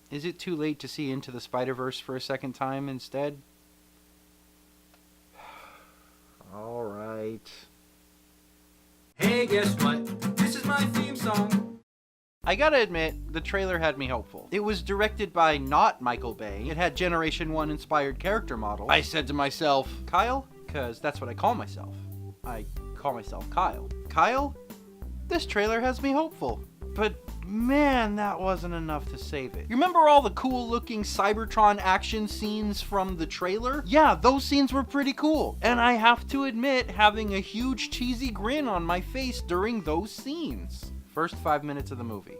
Is it too late to see Into the Spider-Verse for a second time instead? All right. Hey, guess what? This is my theme song. I gotta admit, the trailer had me hopeful. It was directed by not Michael Bay. It had Generation 1 inspired character models. I said to myself, Kyle? Because that's what I call myself. I call myself Kyle. Kyle? This trailer has me hopeful. But man, that wasn't enough to save it. You remember all the cool looking Cybertron action scenes from the trailer? Yeah, those scenes were pretty cool. And I have to admit, having a huge cheesy grin on my face during those scenes. First 5 minutes of the movie.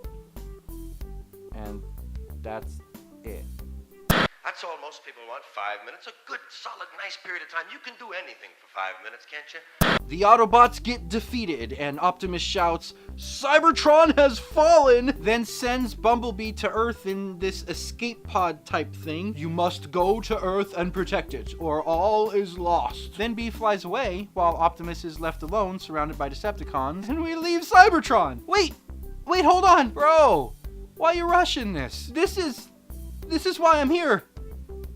And that's it. That's all most people want, 5 minutes. A good, solid, nice period of time. You can do anything for 5 minutes, can't you? The Autobots get defeated, and Optimus shouts, "Cybertron has fallen!" Then sends Bumblebee to Earth in this escape pod type thing. You must go to Earth and protect it, or all is lost. Then Bee flies away, while Optimus is left alone, surrounded by Decepticons, and we leave Cybertron! Wait, hold on! Bro, why are you rushing this? This is why I'm here.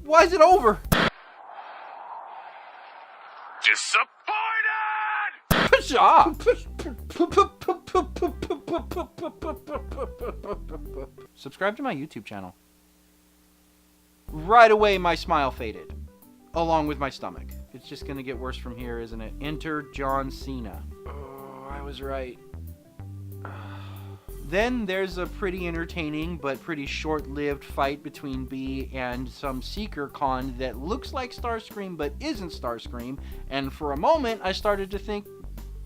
Why is it over? Disappointed! Pshaw! Subscribe to my YouTube channel. Right away, my smile faded, along with my stomach. It's just gonna get worse from here, isn't it? Enter John Cena. Oh, I was right. Then there's a pretty entertaining but pretty short-lived fight between Bee and some Seeker Con that looks like Starscream but isn't Starscream, and for a moment I started to think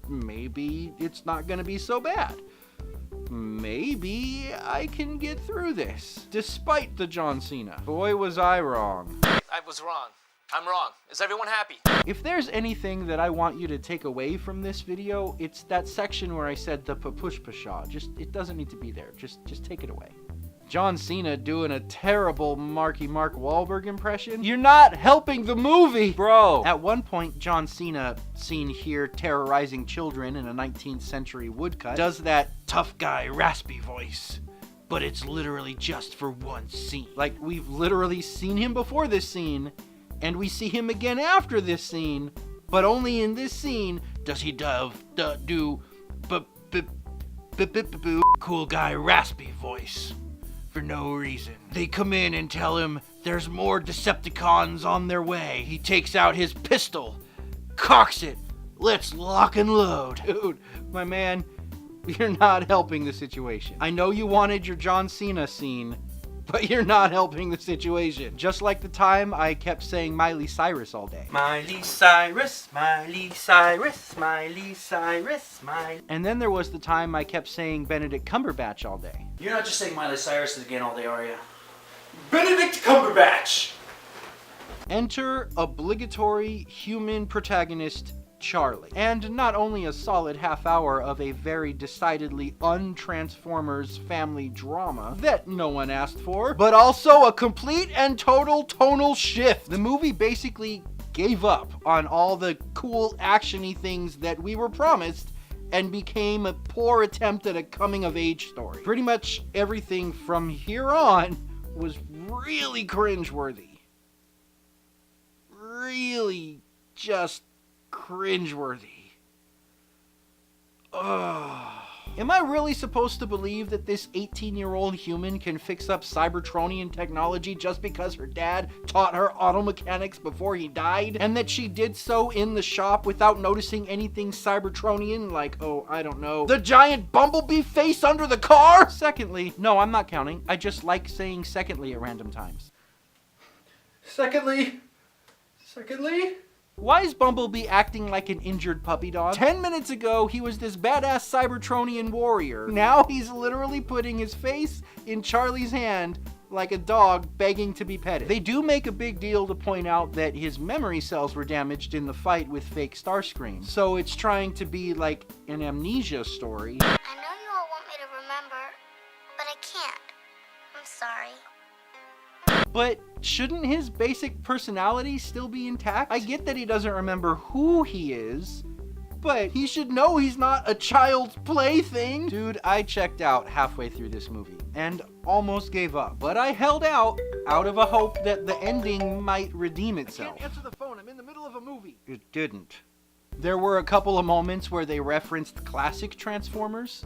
maybe it's not going to be so bad. Maybe I can get through this, despite the John Cena. Boy, was I wrong. I was wrong. I'm wrong. Is everyone happy? If there's anything that I want you to take away from this video, it's that section where I said the papush-pashaw. It doesn't need to be there. Just take it away. John Cena doing a terrible Mark Wahlberg impression. You're not helping the movie, bro. At one point, John Cena, seen here terrorizing children in a 19th century woodcut, does that tough guy raspy voice. But it's literally just for one scene. Like, we've literally seen him before this scene, and we see him again after this scene, but only in this scene does he do cool guy raspy voice for no reason. They come in and tell him there's more Decepticons on their way. He takes out his pistol, cocks it, let's lock and load. Dude, my man, you're not helping the situation. I know you wanted your John Cena scene, but you're not helping the situation. Just like the time I kept saying Miley Cyrus all day. Miley Cyrus, Miley Cyrus, Miley Cyrus, Miley. And then there was the time I kept saying Benedict Cumberbatch all day. You're not just saying Miley Cyrus again all day, are you? Benedict Cumberbatch! Enter obligatory human protagonist Charlie. And not only a solid half hour of a very decidedly un-Transformers family drama that no one asked for, but also a complete and total tonal shift. The movie basically gave up on all the cool action-y things that we were promised and became a poor attempt at a coming-of-age story. Pretty much everything from here on was really cringeworthy. Really just cringeworthy. Ugh. Am I really supposed to believe that this 18-year-old human can fix up Cybertronian technology just because her dad taught her auto mechanics before he died? And that she did so in the shop without noticing anything Cybertronian, like, oh, I don't know, the giant Bumblebee face under the car? Secondly, no, I'm not counting. I just like saying secondly at random times. Secondly, why is Bumblebee acting like an injured puppy dog? 10 minutes ago, he was this badass Cybertronian warrior. Now he's literally putting his face in Charlie's hand like a dog begging to be petted. They do make a big deal to point out that his memory cells were damaged in the fight with fake Starscream. So it's trying to be like an amnesia story. I know you all want me to remember, but I can't. I'm sorry. But shouldn't his basic personality still be intact? I get that he doesn't remember who he is, but he should know he's not a child's plaything. Dude, I checked out halfway through this movie and almost gave up. But I held out of a hope that the ending might redeem itself. I can't answer the phone. I'm in the middle of a movie. It didn't. There were a couple of moments where they referenced classic Transformers.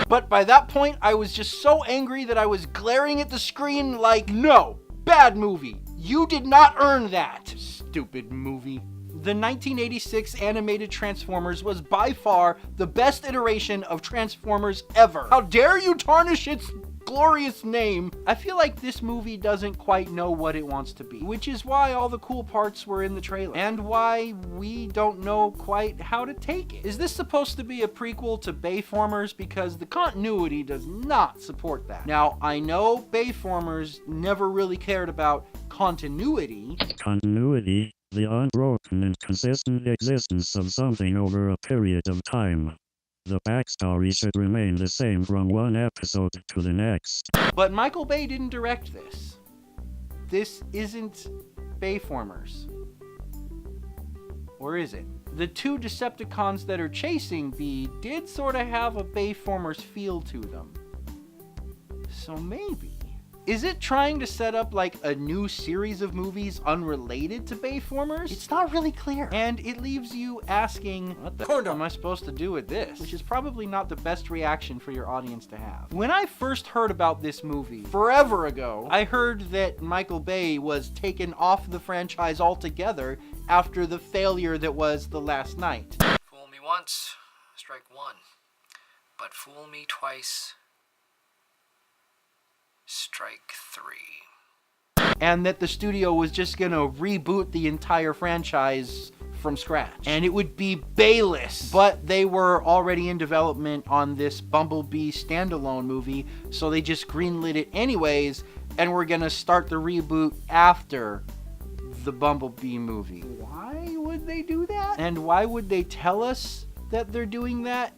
But by that point, I was just so angry that I was glaring at the screen like, no, bad movie. You did not earn that, stupid movie. The 1986 animated Transformers was by far the best iteration of Transformers ever. How dare you tarnish its glorious name? I feel like this movie doesn't quite know what it wants to be, which is why all the cool parts were in the trailer, and why we don't know quite how to take it. Is this supposed to be a prequel to Bayformers? Because the continuity does not support that. Now, I know Bayformers never really cared about continuity. Continuity, the unbroken and consistent existence of something over a period of time. The backstory should remain the same from one episode to the next. But Michael Bay didn't direct this. This isn't Bayformers. Or is it? The two Decepticons that are chasing Bee did sort of have a Bayformers feel to them. So maybe. Is it trying to set up like a new series of movies unrelated to Bayformers? It's not really clear. And it leaves you asking, what the hell am I supposed to do with this? Which is probably not the best reaction for your audience to have. When I first heard about this movie, forever ago, I heard that Michael Bay was taken off the franchise altogether after the failure that was The Last Night. Fool me once, strike one. But fool me twice, strike three. And that the studio was just gonna reboot the entire franchise from scratch. And it would be Bayless. But they were already in development on this Bumblebee standalone movie, so they just greenlit it anyways, and we're gonna start the reboot after the Bumblebee movie. Why would they do that? And why would they tell us that they're doing that?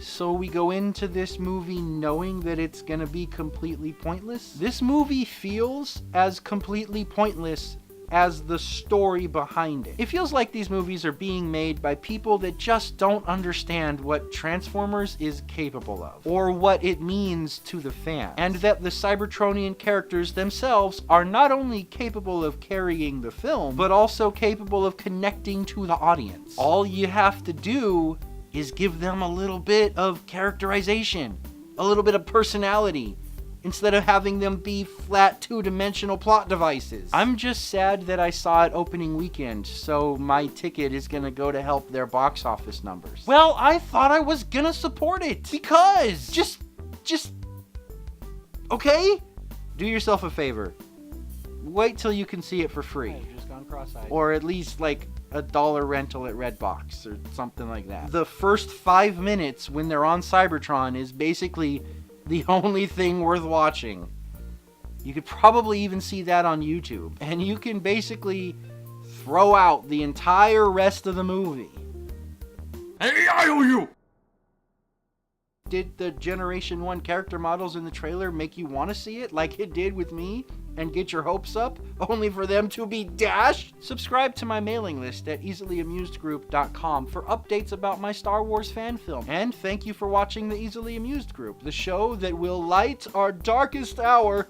So we go into this movie knowing that it's gonna be completely pointless? This movie feels as completely pointless as the story behind it. It feels like these movies are being made by people that just don't understand what Transformers is capable of, or what it means to the fan, and that the Cybertronian characters themselves are not only capable of carrying the film, but also capable of connecting to the audience. All you have to do is give them a little bit of characterization, a little bit of personality, instead of having them be flat two-dimensional plot devices. I'm just sad that I saw it opening weekend, so my ticket is gonna go to help their box office numbers. Well, I thought I was gonna support it, because just, okay? Do yourself a favor. Wait till you can see it for free. I've just gone cross-eyed. Or at least like $1 rental at Redbox or something like that. The first 5 minutes when they're on Cybertron is basically the only thing worth watching. You could probably even see that on YouTube. And you can basically throw out the entire rest of the movie. Hey, I owe you! Did the Generation 1 character models in the trailer make you want to see it like it did with me? And get your hopes up, only for them to be dashed? Subscribe to my mailing list at easilyamusedgroup.com for updates about my Star Wars fan film. And thank you for watching the Easily Amused Group, the show that will light our darkest hour.